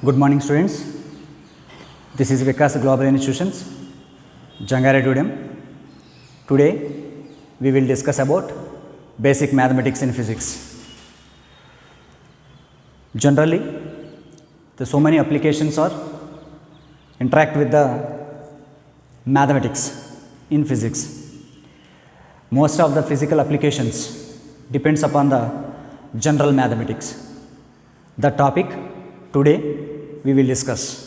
Good morning, students. This is Vikas Global Institutions, Jangaredudem. Today, we will discuss about basic mathematics in physics. Generally, so many applications are interact with the mathematics in physics. Most of the physical applications depends upon the general mathematics. The topic today we will discuss.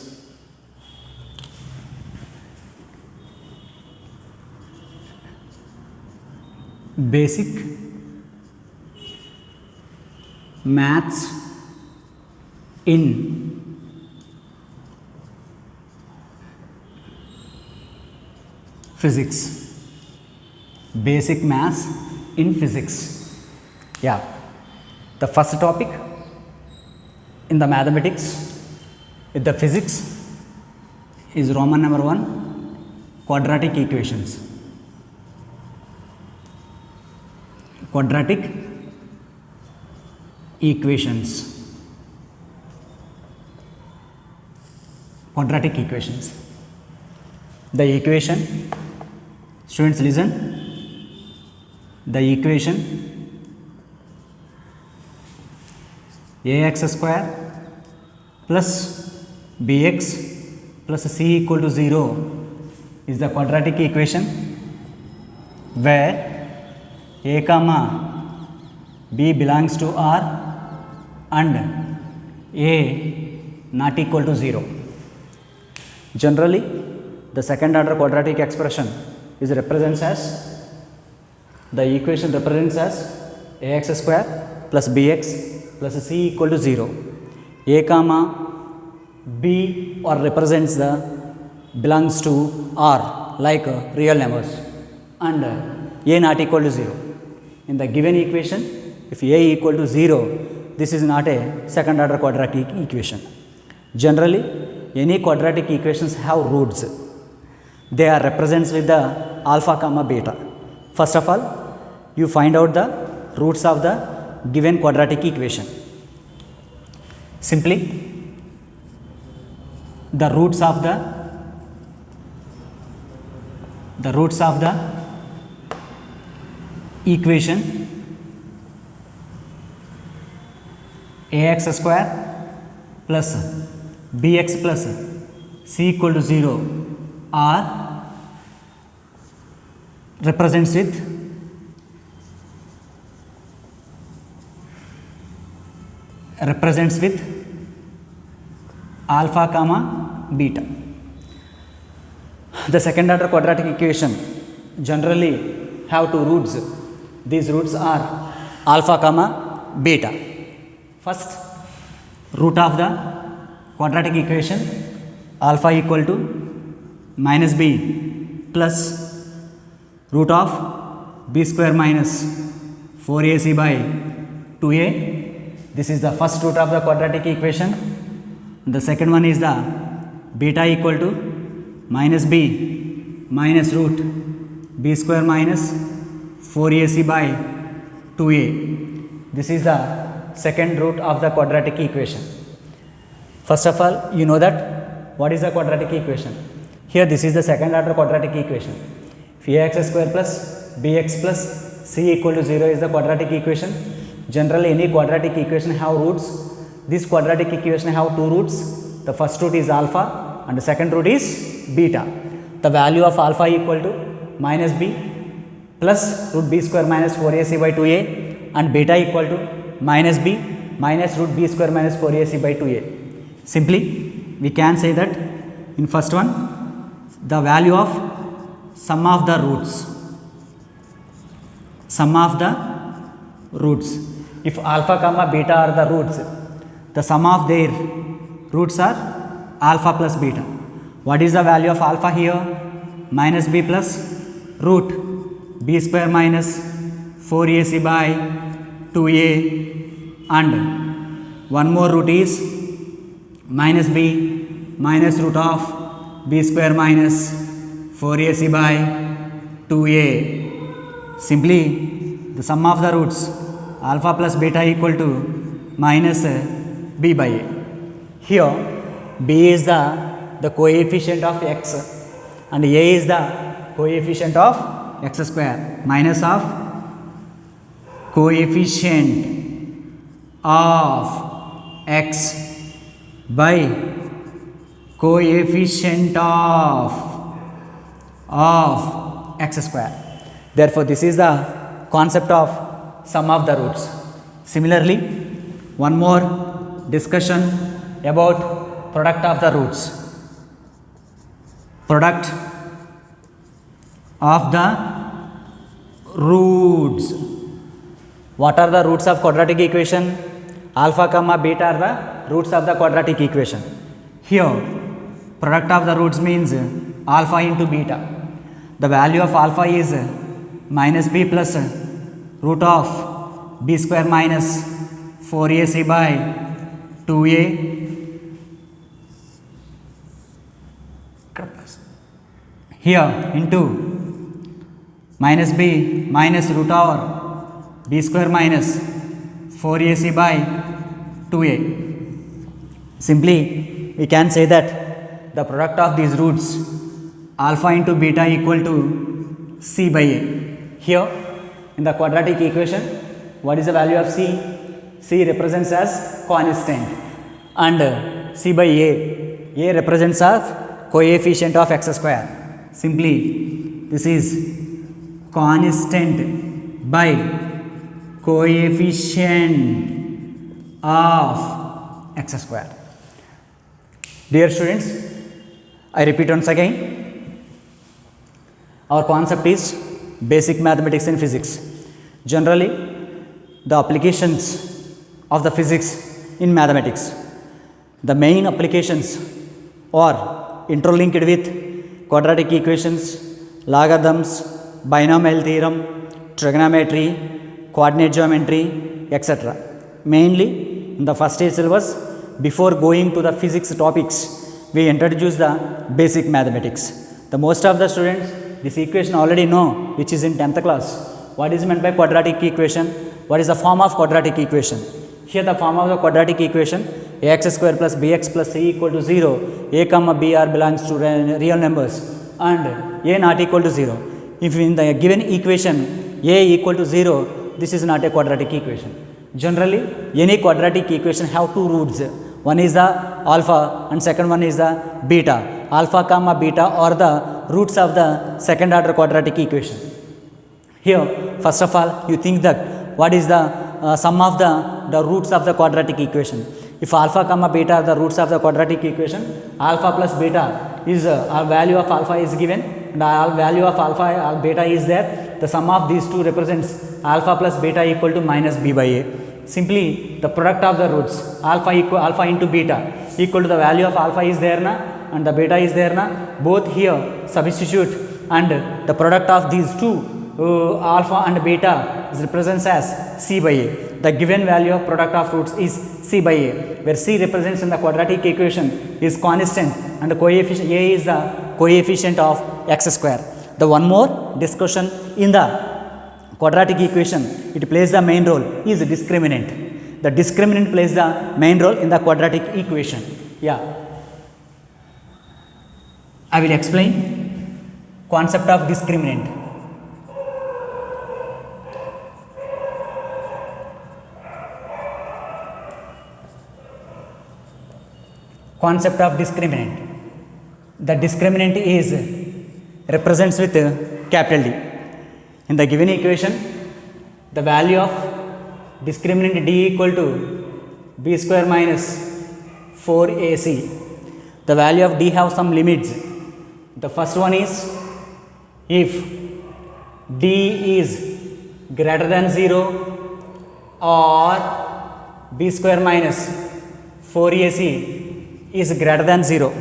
Basic maths in physics. Basic maths in physics. Yeah, the first topic in the mathematics, in the physics, is Roman number 1, quadratic equations. Quadratic equations. Quadratic equations. The equation, students listen, the equation ax square plus bx plus c equal to 0 is the quadratic equation where a comma b belongs to R and a not equal to 0. Generally, the second order quadratic expression is represents as, the equation represents as ax square plus bx plus c equal to 0. A comma b or represents the belongs to R like real numbers and a not equal to 0. In the given equation, if a equal to 0, this is not a second order quadratic equation. Generally, any quadratic equations have roots. They are represents with the alpha comma beta. First of all, you find out the roots of the given quadratic equation. Simply, the roots of the equation ax square plus bx plus c equal to 0 are represents with alpha comma beta. The second order quadratic equation generally have two roots. These roots are alpha comma beta. First root of the quadratic equation alpha equal to minus b plus root of b square minus 4ac by 2a. This is the first root of the quadratic equation. The second one is the beta equal to minus b minus root b square minus 4ac by 2a. This is the second root of the quadratic equation. First of all, you know that what is the quadratic equation. Here this is the second order quadratic equation. If ax square plus bx plus c equal to 0 is the quadratic equation. Generally, any quadratic equation have roots. This quadratic equation have two roots. The first root is alpha and the second root is beta. The value of alpha equal to minus b plus root b square minus 4ac by 2a and beta equal to minus b minus root b square minus 4ac by 2a. Simply, we can say that in first one, the value of sum of the roots. If alpha comma beta are the roots, the sum of their roots are alpha plus beta. What is the value of alpha here? Minus b plus root b square minus 4ac by 2a and one more root is minus b minus root of b square minus 4ac by 2a. Simply, the sum of the roots alpha plus beta equal to minus b by a. Here b is the coefficient of x and a is the coefficient of x square minus of coefficient of x by coefficient of x square. Therefore, this is the concept of sum of the roots. Similarly, one more discussion about product of the roots. Product of the roots. What are the roots of quadratic equation? Alpha comma beta are the roots of the quadratic equation. Here, product of the roots means alpha into beta. The value of alpha is minus b plus root of b square minus 4ac by 2a here into minus b minus root over b square minus 4ac by 2a. Simply we can say that the product of these roots alpha into beta equal to c by a. Here in the quadratic equation, what is the value of c? C represents as constant and c by a represents as coefficient of x square. Simply this is constant by coefficient of x square. Dear students, I repeat once again, our concept is basic mathematics and physics. Generally, the applications of the physics in mathematics, the main applications are interlinked with quadratic equations, logarithms, binomial theorem, trigonometry, coordinate geometry, etc. Mainly in the first stage syllabus, before going to the physics topics, we introduce the basic mathematics. The most of the students this equation already know, which is in 10th class. What is meant by quadratic equation? What is the form of quadratic equation? Here the form of the quadratic equation, ax square plus bx plus c equal to 0, a comma b r belongs to real numbers and a not equal to 0. If in the given equation a equal to 0, this is not a quadratic equation. Generally, any quadratic equation have two roots. One is the alpha and second one is the beta. Alpha comma beta are the roots of the second order quadratic equation. Here, first of all, you think that what is the sum of the roots of the quadratic equation. If alpha comma beta are the roots of the quadratic equation, alpha plus beta is our value of alpha is given and our value of alpha beta is there. The sum of these two represents alpha plus beta equal to minus b by a. Simply the product of the roots alpha into beta equal to the value of alpha is there na and the beta is there na. Both here substitute and the product of these two alpha and beta represents as c by a. The given value of product of roots is c by a, where c represents in the quadratic equation is constant and the coefficient a is the coefficient of x square. The one more discussion in the quadratic equation, it plays the main role is discriminant. The discriminant plays the main role in the quadratic equation. Yeah, I will explain concept of discriminant. Concept of discriminant. The discriminant is represents with capital D. In the given equation, the value of discriminant d equal to b square minus 4ac. The value of d have some limits. The first one is if d is greater than 0 or b square minus 4ac is greater than 0.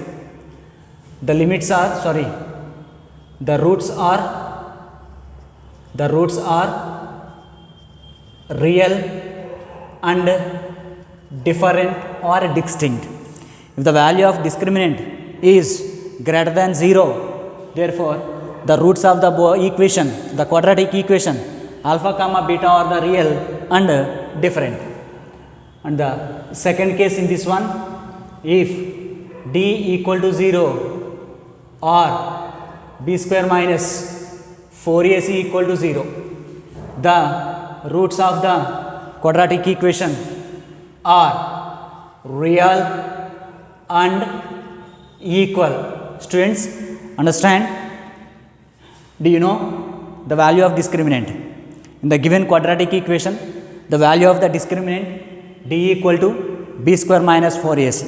The limits are, the roots are real and different or distinct. If the value of discriminant is greater than 0, therefore the roots of the equation, the quadratic equation, alpha comma beta are the real and different. And the second case in this one, if d equal to 0 or b square minus 4ac equal to 0, the roots of the quadratic equation are real and equal. Students, understand? Do you know the value of discriminant? In the given quadratic equation, the value of the discriminant d equal to b square minus 4ac.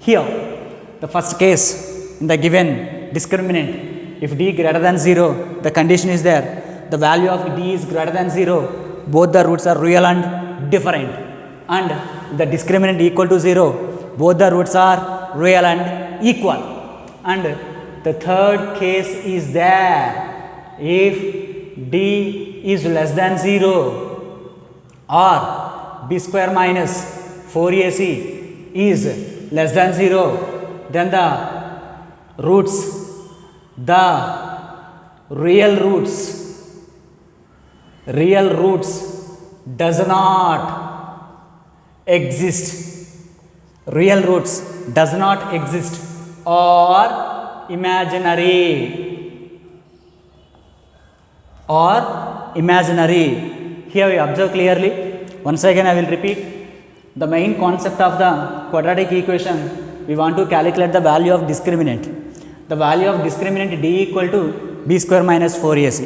Here, the first case in the given discriminant, if d greater than 0, the condition is there, the value of d is greater than 0, both the roots are real and different, and the discriminant equal to 0, both the roots are real and equal. And the third case is there, if d is less than 0 or b square minus 4ac is less than 0, then the roots, the real roots does not exist. Real roots does not exist or imaginary. Here we observe clearly. Once again I will repeat. The main concept of the quadratic equation, we want to calculate the value of discriminant. The value of discriminant d equal to b square minus 4ac.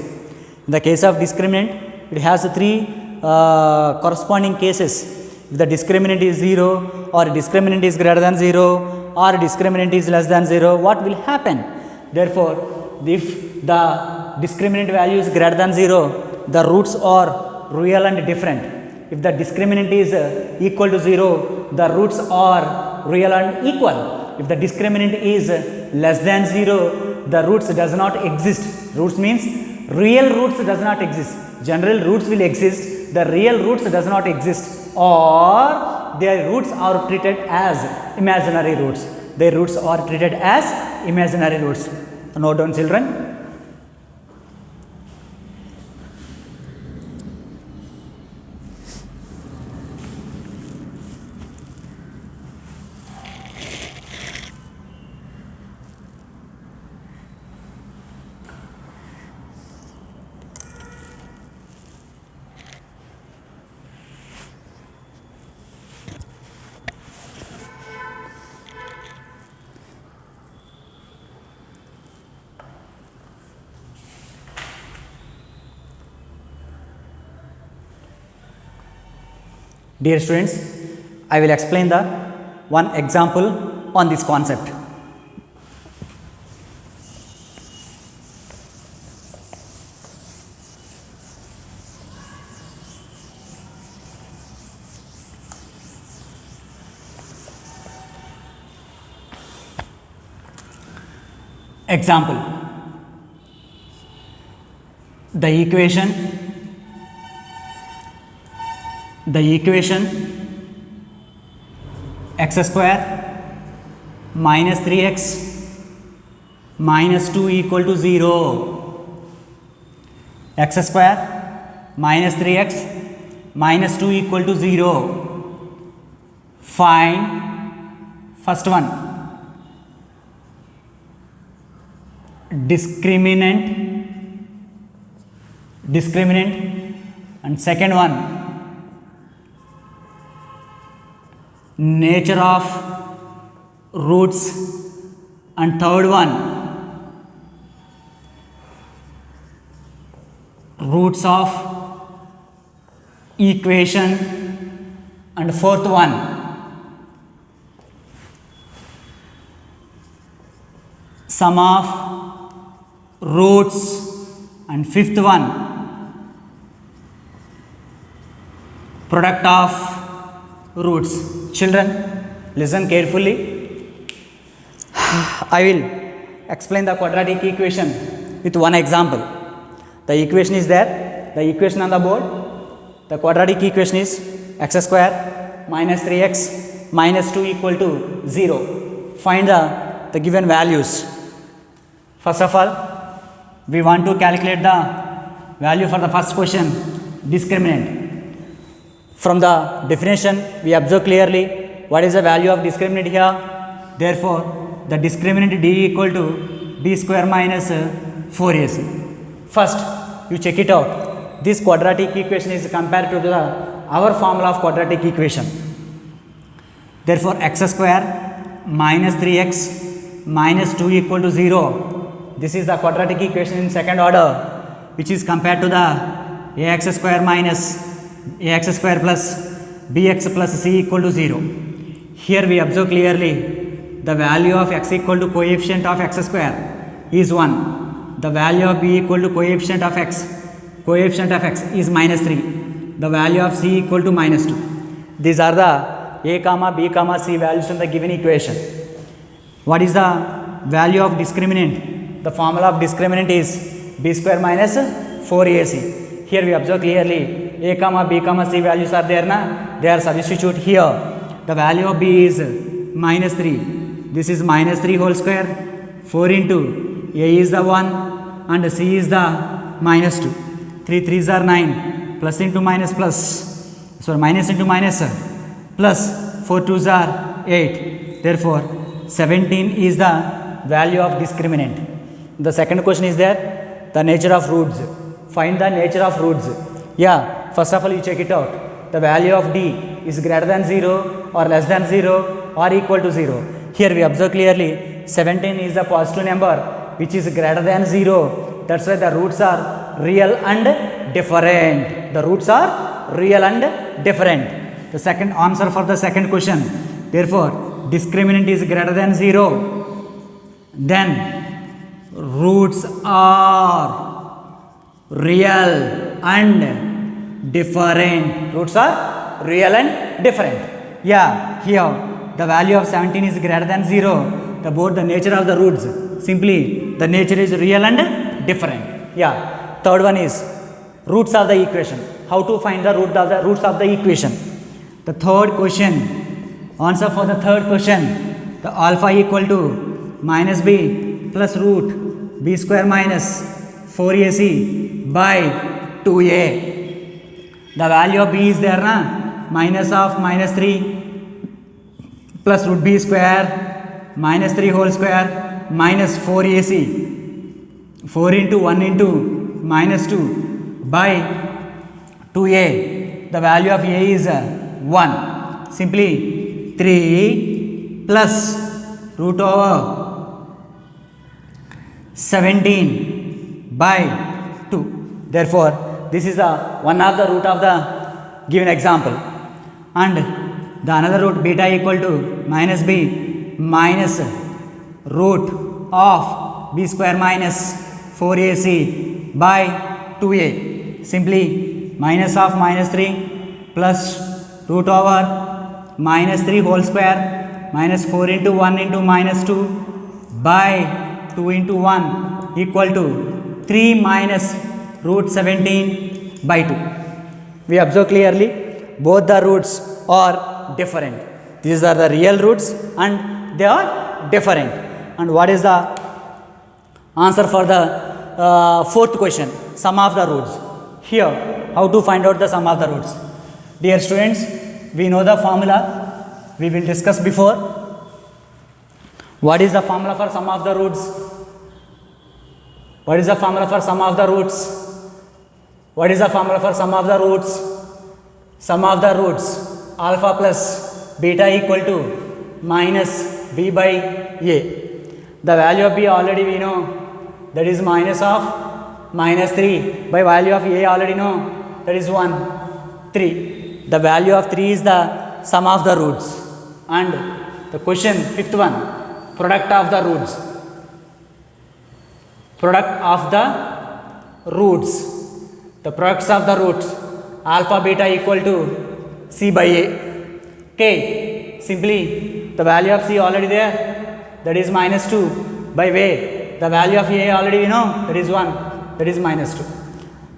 In the case of discriminant, it has three corresponding cases. If the discriminant is 0 or discriminant is greater than 0 or discriminant is less than 0, what will happen? Therefore, if the discriminant value is greater than 0, the roots are real and different. If the discriminant is equal to 0, the roots are real and equal. If the discriminant is less than 0, the roots does not exist. Roots means real roots does not exist. General roots will exist, the real roots does not exist, or their roots are treated as imaginary roots. Their roots are treated as imaginary roots. Note down, children. Dear students, I will explain the one example on this concept. Example, the equation x square minus 3x minus 2 equal to 0. X square minus 3x minus 2 equal to 0. Find first one, discriminant, and second one, nature of roots, and third one, roots of equation, and fourth one, sum of roots, and fifth one, product of roots. Children, listen carefully. I will explain the quadratic equation with one example. The equation is there, the equation on the board. The quadratic equation is x square minus 3x minus 2 equal to 0. Find the given values. First of all, we want to calculate the value for the first question, discriminant. From the definition, we observe clearly what is the value of discriminant here. Therefore, the discriminant d equal to b square minus 4ac. First, you check it out. This quadratic equation is compared to our formula of quadratic equation. Therefore, x square minus 3x minus 2 equal to 0. This is the quadratic equation in second order, which is compared to the ax square minus ax square plus bx plus c equal to 0. Here we observe clearly the value of x equal to coefficient of x square is 1. The value of b equal to coefficient of x is minus 3. The value of c equal to minus 2. These are the a comma b comma c values in the given equation. What is the value of discriminant? The formula of discriminant is b square minus 4ac. Here we observe clearly a comma b comma c values are there na, they are substitute here. The value of b is minus 3. This is minus 3 whole square. 4 into a is the 1 and c is the minus 2. 3 3s are 9. Plus into minus plus. So minus into minus plus 4 2s are 8. Therefore, 17 is the value of discriminant. The second question is there, the nature of roots. Find the nature of roots. Yeah, first of all you check it out. The value of d is greater than 0 or less than 0 or equal to 0. Here we observe clearly 17 is a positive number which is greater than 0. That's why the roots are real and different. The roots are real and different. The second answer for the second question. Therefore, discriminant is greater than 0. Then roots are real and different. Roots are real and different. Yeah, here the value of 17 is greater than 0. About the nature of the roots, simply the nature is real and different. Yeah, third one is roots of the equation. How to find the roots of the equation? The third question, answer for the third question, the alpha equal to minus b plus root b square minus 4ac by 2a. The value of b is there na, minus of minus 3 plus root b square minus 3 whole square minus 4ac. 4 into 1 into minus 2 by 2a. The value of a is 1. Simply 3 plus root over 17 by 2. Therefore, this is one of the root of the given example. And the another root beta equal to minus b minus root of b square minus 4ac by 2a. Simply minus of minus 3 plus root over minus 3 whole square minus 4 into 1 into minus 2 by 2 into 1 equal to 3 minus root 17 by 2. We observe clearly both the roots are different. These are the real roots and they are different. And what is the answer for the fourth question? Sum of the roots. Here, how to find out the sum of the roots? Dear students, we know the formula. We will discuss before. What is the formula for sum of the roots? What is the formula for sum of the roots? What is the formula for sum of the roots? Sum of the roots. Alpha plus beta equal to minus b by a. The value of b already we know, that is minus of minus 3 by value of a already know, that is 1, 3. The value of 3 is the sum of the roots. And the question, fifth one, product of the roots. Product of the roots. The products of the roots, alpha beta equal to c by a. Okay, simply the value of c already there, that is minus 2 by way. The value of a already we know, that is 1, that is minus 2.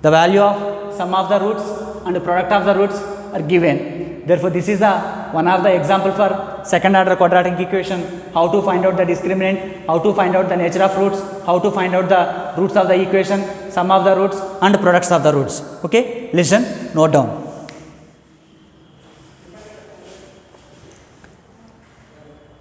The value of sum of the roots and the product of the roots are given. Therefore, this is one of the example for second order quadratic equation. How to find out the discriminant, how to find out the nature of roots, how to find out the roots of the equation, sum of the roots and products of the roots. Okay, listen, note down.